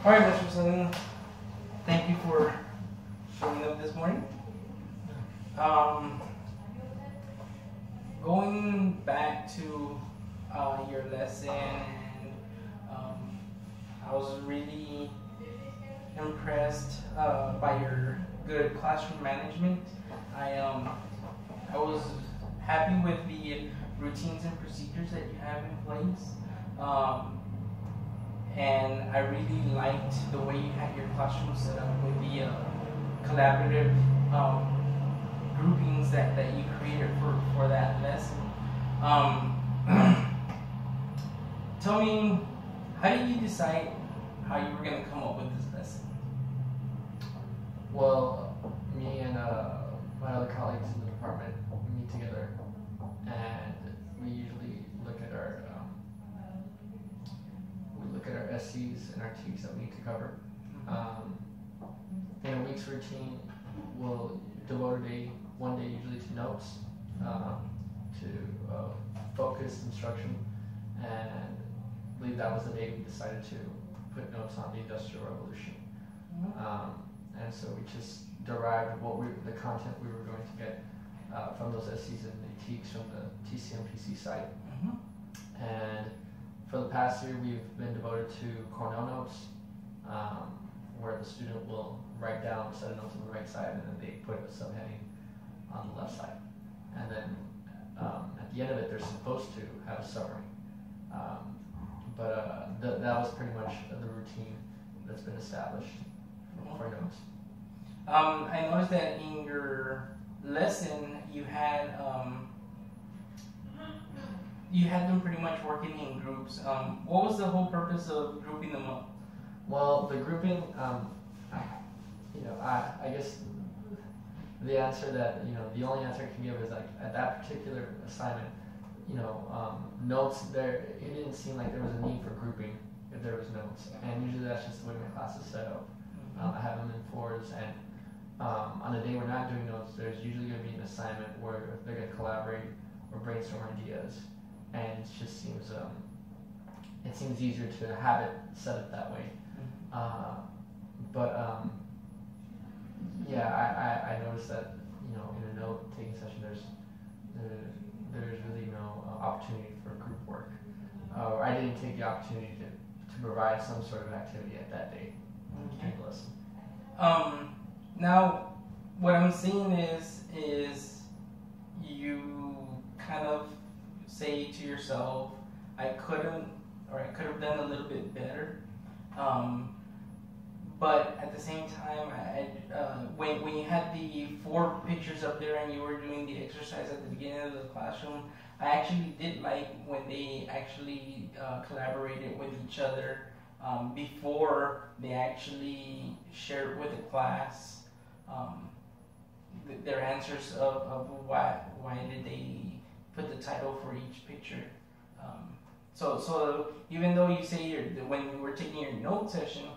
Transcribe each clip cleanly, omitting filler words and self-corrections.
All right, Mr. Salinas, thank you for showing up this morning. Um, Going back to your lesson, and I was really impressed by your good classroom management. I was happy with the routines and procedures that you have in place. And I really liked the way you had your classroom set up with the collaborative groupings that you created for that lesson. Tell me, how did you decide how you were going to come up with this lesson? Well, me and my other colleagues in the department, we meet together, and we usually look at our SCs and our Ts that we need to cover. In a week's routine, we'll devote one day usually to notes, to focus instruction, and I believe that was the day we decided to put notes on the Industrial Revolution. And so we just derived the content we were going to get from those SCs and the TEACs from the TCMPC site. And for the past year, we've been devoted to Cornell notes, where the student will write down a set of notes on the right side, and then they put a subheading on the left side. And then at the end of it, they're supposed to have a summary. That was pretty much the routine that's been established for notes. I noticed that in your lesson, you had them pretty much working in groups. What was the whole purpose of grouping them up? Well, the grouping, I guess the answer that, the only answer I can give is like at that particular assignment, notes there, it didn't seem like there was a need for grouping if there was notes. And usually that's just the way my class is set up. I have them in fours, and on the day we're not doing notes, there's usually going to be an assignment where they're going to collaborate or brainstorm ideas. And it just seems easier to have it set up that way. I noticed that in a note taking session there's really no opportunity for group work. I didn't take the opportunity to provide some sort of activity at that day during the lesson. Now, what I'm seeing is you kind of say to yourself, I could have done a little bit better. But at the same time, when you had the 4 pictures up there and you were doing the exercise at the beginning of the classroom, I actually did like when they actually collaborated with each other before they actually shared with the class their answers of why did they put the title for each picture. So even though you say when you were taking your note session,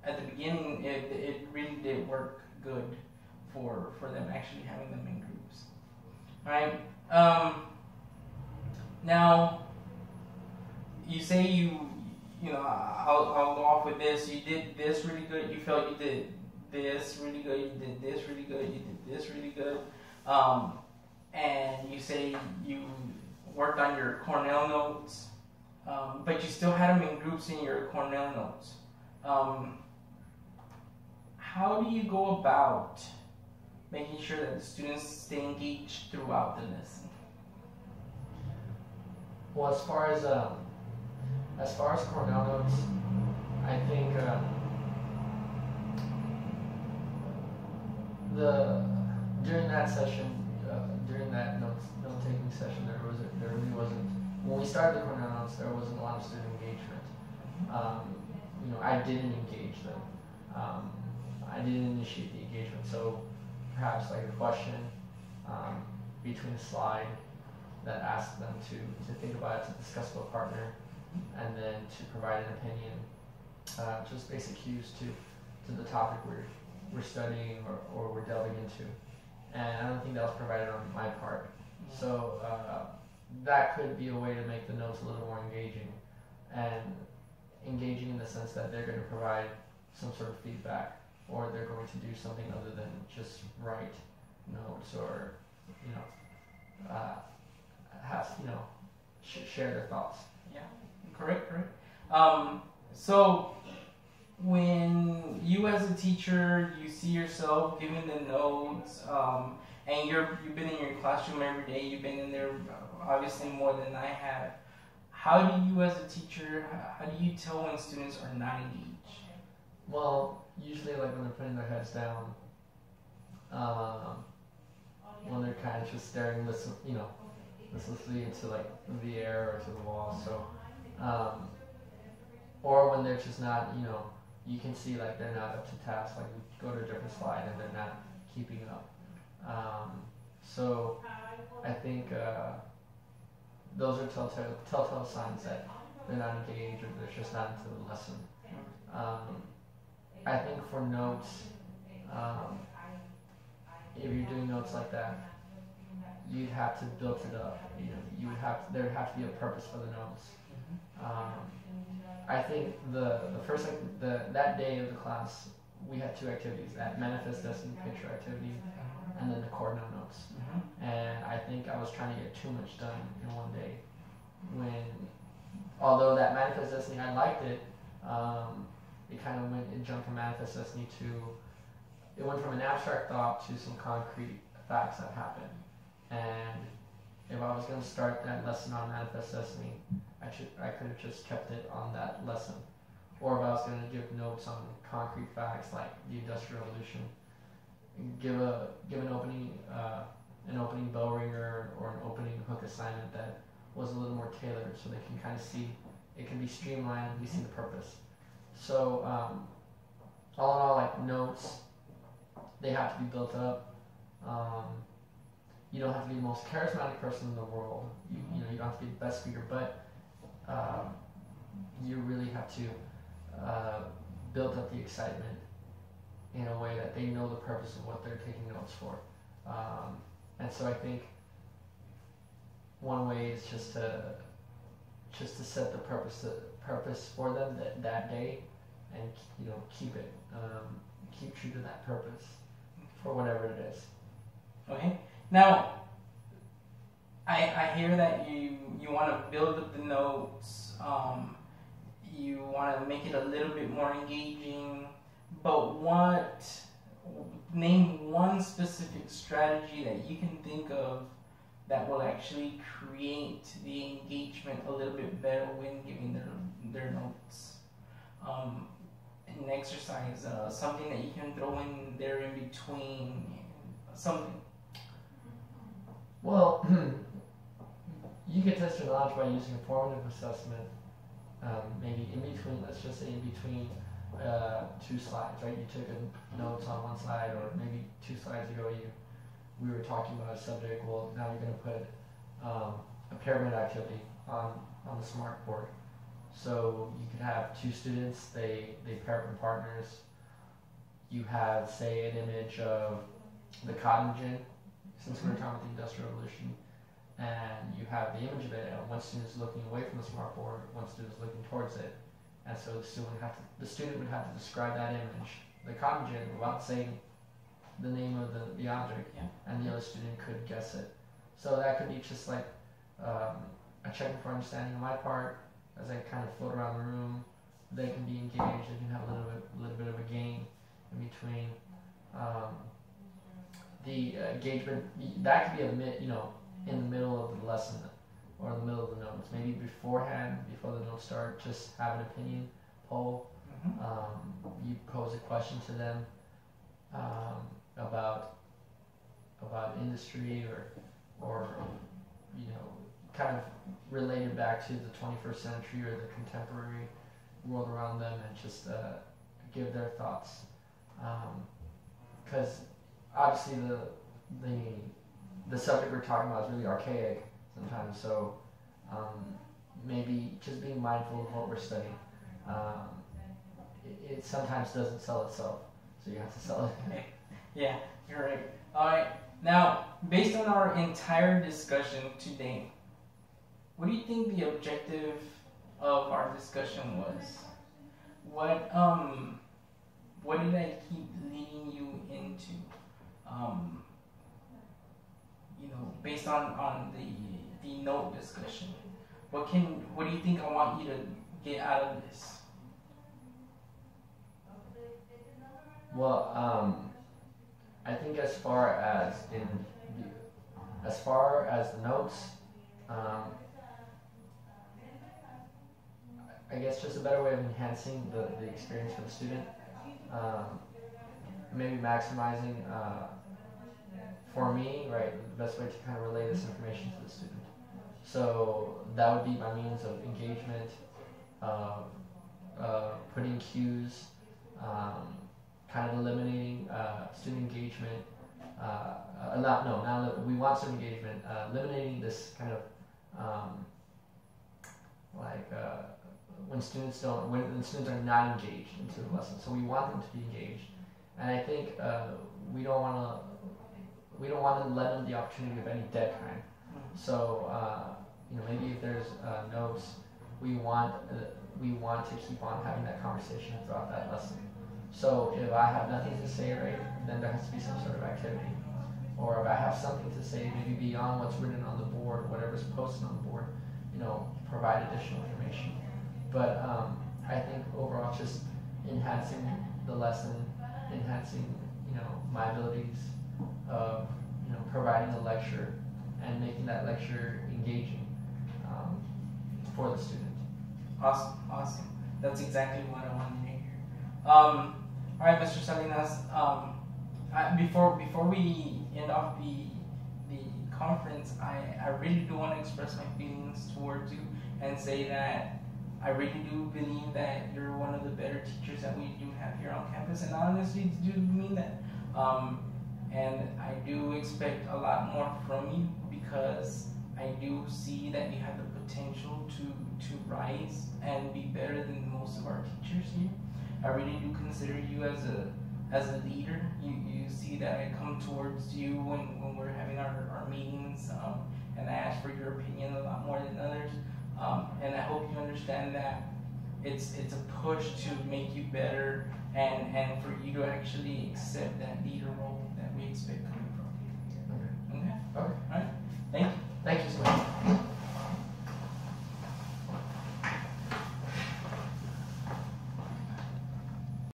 at the beginning it really did work good for them actually having them in groups. All right. Now you say I'll go off with this. You did this really good. You felt you did this really good. You did this really good. You did this really good. And you say you worked on your Cornell notes, but you still had them in groups in your Cornell notes. How do you go about making sure that the students stay engaged throughout the lesson? Well, as far as Cornell notes, I think during that session, during that note-taking session, there really wasn't. When we started the Cornell notes, there wasn't a lot of student engagement. I didn't engage them. I didn't initiate the engagement. So perhaps like a question between a slide that asked them to think about it, to discuss with a partner, and then to provide an opinion. Just basic cues to the topic we're studying or we're delving into. And I don't think that was provided on my part. So that could be a way to make the notes a little more engaging. And engaging in the sense that they're going to provide some sort of feedback, or they're going to do something other than just write notes, or have share their thoughts. Yeah, correct. So when you as a teacher, you see yourself giving the notes, and you've been in your classroom every day, you've been in there obviously more than I have. How do you as a teacher, how do you tell when students are not engaged? Well, usually like when they're putting their heads down, when they're kind of just staring listlessly into like the air or to the wall. So, or when they're just not, you can see like they're not up to task. Like we go to a different slide and they're not keeping up. So I think those are telltale signs that they're not engaged or they're just not into the lesson. I think for notes, if you're doing notes like that, you'd have to build it up. There would have to be a purpose for the notes. I think the first that day of the class, we had two activities: that manifest destiny picture activity, and then the core notes. And I think I was trying to get too much done in one day. Although that manifest destiny, I liked it. It jumped from manifest destiny it went from an abstract thought to some concrete facts that happened. And if I was going to start that lesson on manifest destiny, I could have just kept it on that lesson. Or if I was going to give notes on concrete facts like the Industrial Revolution, give an opening bell ringer or an opening hook assignment that was a little more tailored, so they can kind of see it can be streamlined and we see the purpose. So all in all, like notes, they have to be built up. You don't have to be the most charismatic person in the world. You don't have to be the best speaker, but you really have to build up the excitement in a way that they know the purpose of what they're taking notes for. And so I think one way is just to set the purpose for them that day, and keep true to that purpose for whatever it is. Okay. Now, I hear that you want to build up the notes. You want to make it a little bit more engaging. But name one specific strategy that you can think of that will actually create the engagement a little bit better when giving their notes. An exercise, something that you can throw in there in between, something. Well, you can test your knowledge by using a formative assessment, maybe in between, let's just say in between two slides, right? You took a notes on one slide, or maybe two slides ago we were talking about a subject. Well, now you're going to put a pyramid activity on the smart board. So you could have two students, they pair up in partners. You have, say, an image of the cotton gin, since we were talking about the Industrial Revolution, and you have the image of it, and one student is looking away from the smart board, one student is looking towards it, and so the student would have to describe that image, the cotton gin, without saying the name of the object, and the other student could guess it. So that could be just like a checking for understanding on my part. As I kind of float around the room, they can be engaged. They can have a little bit of a game in between. The engagement, that could be in the middle of the lesson or in the middle of the notes. Maybe beforehand, before the notes start, just have an opinion poll. You pose a question to them about industry or kind of related back to the 21st century or the contemporary world around them, and just give their thoughts. Because obviously the subject we're talking about is really archaic sometimes, so maybe just being mindful of what we're studying. It sometimes doesn't sell itself, so you have to sell it. Yeah, you're right. All right. Now, based on our entire discussion today, what do you think the objective of our discussion was? what did I keep leading you into? Um, based on the note discussion, what do you think I want you to get out of this? Well, I think as far as the notes, I guess just a better way of enhancing the experience for the student. Maybe maximizing, for me, right, the best way to kind of relay this information to the student. So that would be by means of engagement, putting cues, kind of eliminating student engagement. We want student engagement, eliminating this kind of when students are not engaged into the lesson. So we want them to be engaged, and I think we don't want to let them the opportunity of any dead time. So maybe if there's notes, we want to keep on having that conversation throughout that lesson. So if I have nothing to say, right, then there has to be some sort of activity. Or if I have something to say, maybe beyond what's written on the board, whatever's posted on the board, provide additional information. But I think overall, just enhancing the lesson, enhancing my abilities of providing a lecture and making that lecture engaging for the student. Awesome. That's exactly what I wanted to hear. All right, Mr. Salinas. Before we end off the conference, I really do want to express my feelings towards you and say that I really do believe that you're one of the better teachers that we do have here on campus, and I honestly do mean that. And I do expect a lot more from you because I do see that you have the potential to rise and be better than most of our teachers here. I really do consider you as a leader. You see that I come towards you when we're having our meetings, and I ask for your opinion a lot more than others. And I hope you understand that it's a push to make you better and for you to actually accept that leader role that we expect coming from you. Okay? Okay. All right. Thank you.